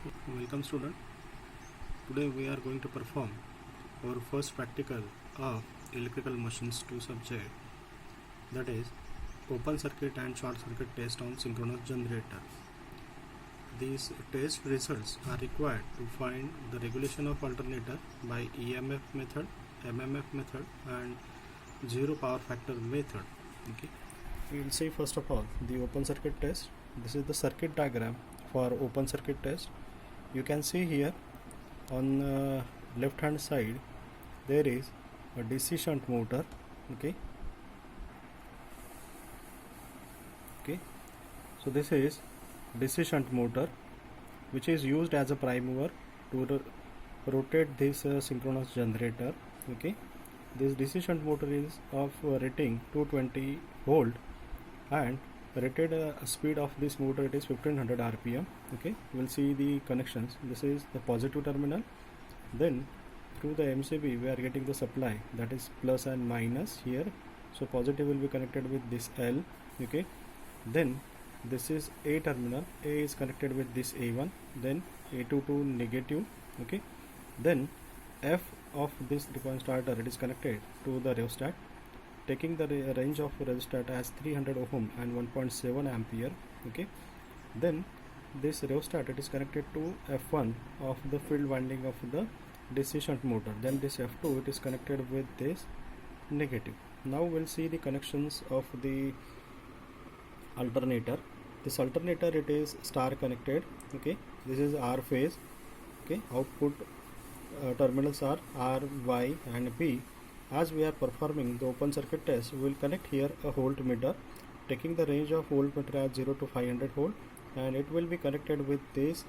Welcome student. Today we are going to perform our first practical of electrical machines 2 subject, that is open circuit and short circuit test on synchronous generator. These test results are required to find the regulation of alternator by EMF method, MMF method and zero power factor method. Okay. We will see first of all the open circuit test. This is the circuit diagram for open circuit test. You can see here on left hand side there is a DC shunt motor. Okay, so this is DC shunt motor which is used as a prime mover to rotate this synchronous generator. Okay, this DC shunt motor is of rating 220 volt and rated speed of this motor it is 1500 rpm. Okay, we'll see the connections. This is the positive terminal, then through the MCB we are getting the supply, that is plus and minus here. So positive will be connected with this L. Okay, then this is A terminal, A is connected with this A1, then A2 to negative. Okay, then F of this recoil starter it is connected to the rheostat, taking the range of rheostat as 300 ohm and 1.7 ampere. Okay, then this rheostat it is connected to F1 of the field winding of the DC shunt motor, then this F2 it is connected with this negative. Now we'll see the connections of the alternator. This alternator it is star connected. Okay, this is R phase. Okay, output terminals are R, Y and B. As we are performing the open circuit test, we will connect here a voltmeter, taking the range of voltmeter as 0 to 500 volt, and it will be connected with this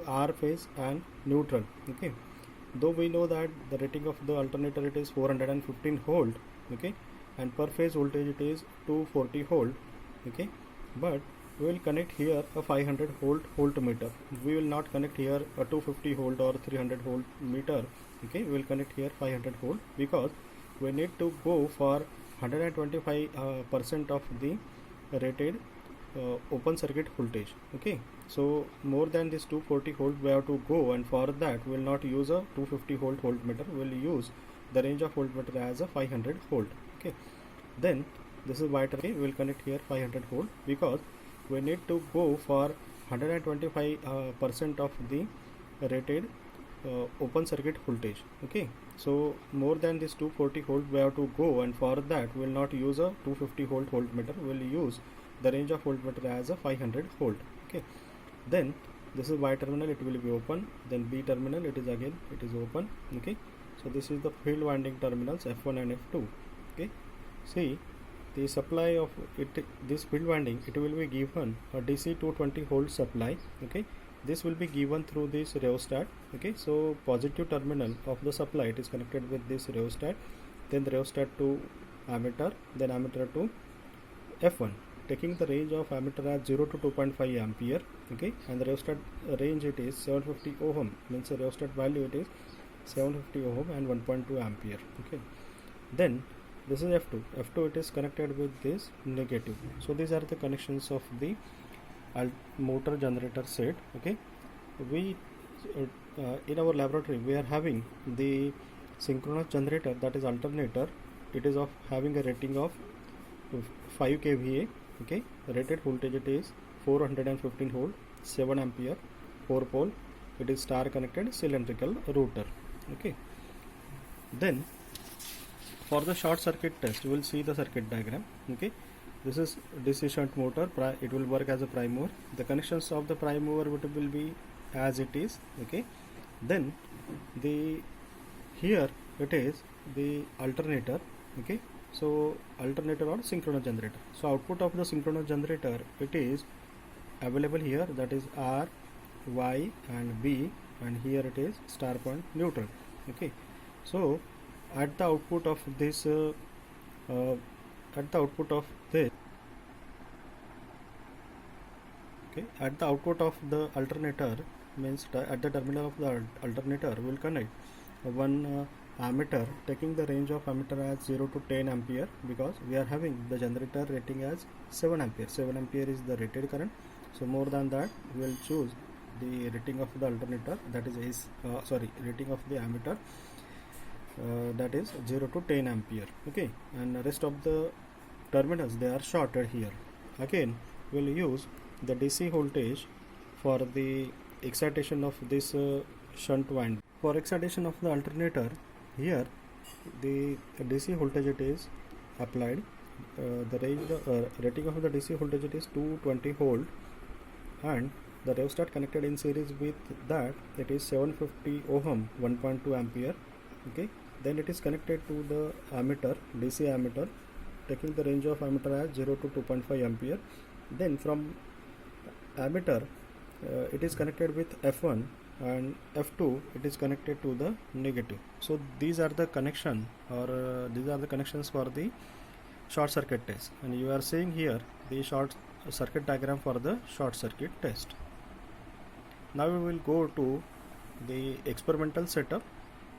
R phase and neutral. Okay, though we know that the rating of the alternator it is 415 volt. Okay, and per phase voltage it is 240 volt. Okay, but we will connect here a 500 volt voltmeter. We will not connect here a 250 volt or 300 volt meter. Okay, we will connect here 500 volt because we need to go for 125% of the rated open circuit voltage. Okay, so more than this 240 volt we have to go, and for that we will not use a 250 volt voltmeter. We will use the range of voltmeter as a 500 volt. Okay, then this is white array. We will connect here 500 volt because we need to go for 125% of the rated open circuit voltage. Okay, so more than this 240 volt we have to go, and for that we will not use a 250 volt voltmeter. We will use the range of voltmeter as a 500 volt. Okay, then this is Y terminal, it will be open, then B terminal it is again it is open. Okay, so this is the field winding terminals F1 and F2. Okay, see the supply of it, this field winding it will be given a DC 220 volt supply. Okay, this will be given through this rheostat. Okay, so positive terminal of the supply it is connected with this rheostat, then the rheostat to ammeter, then ammeter to F1, taking the range of ammeter as 0 to 2.5 ampere. Okay, and the rheostat range it is 750 ohm, means the rheostat value it is 750 ohm and 1.2 ampere. Okay, then this is F2. F2 it is connected with this negative. So these are the connections of the motor generator set. Okay, we in our laboratory we are having the synchronous generator, that is alternator. It is of having a rating of 5 kVA. Okay, rated voltage it is 415 volt, 7 ampere, 4 pole. It is star connected cylindrical rotor. Okay, then for the short circuit test we will see the circuit diagram. Okay, this is DC shunt motor, it will work as a prime mover. The connections of the prime mover will be as it is. Okay, then the here it is the alternator. Okay, so alternator or synchronous generator. So output of the synchronous generator it is available here, that is R, Y and B, and here it is star point neutral. Okay, so at the output of this at the output of this okay, at the output of the alternator, means at the terminal of the alternator we will connect one ammeter, taking the range of ammeter as 0 to 10 ampere because we are having the generator rating as 7 ampere. 7 ampere is the rated current, so more than that we will choose the rating of the alternator, that is rating of the ammeter, that is 0 to 10 ampere. Okay, and the rest of the terminals, they are shorted here. Again, we'll use the DC voltage for the excitation of this shunt wind. For excitation of the alternator, here the DC voltage it is applied. The rating of the DC voltage it is 220 volt, and the rheostat connected in series with that, it is 750 ohm, 1.2 ampere. Okay, then it is connected to the ammeter, DC ammeter, taking the range of ammeter as 0 to 2.5 ampere. Then from ammeter, it is connected with F1, and F2 it is connected to the negative. So these are the connection, or these are the connections for the short circuit test, and you are seeing here the short circuit diagram for the short circuit test. Now we will go to the experimental setup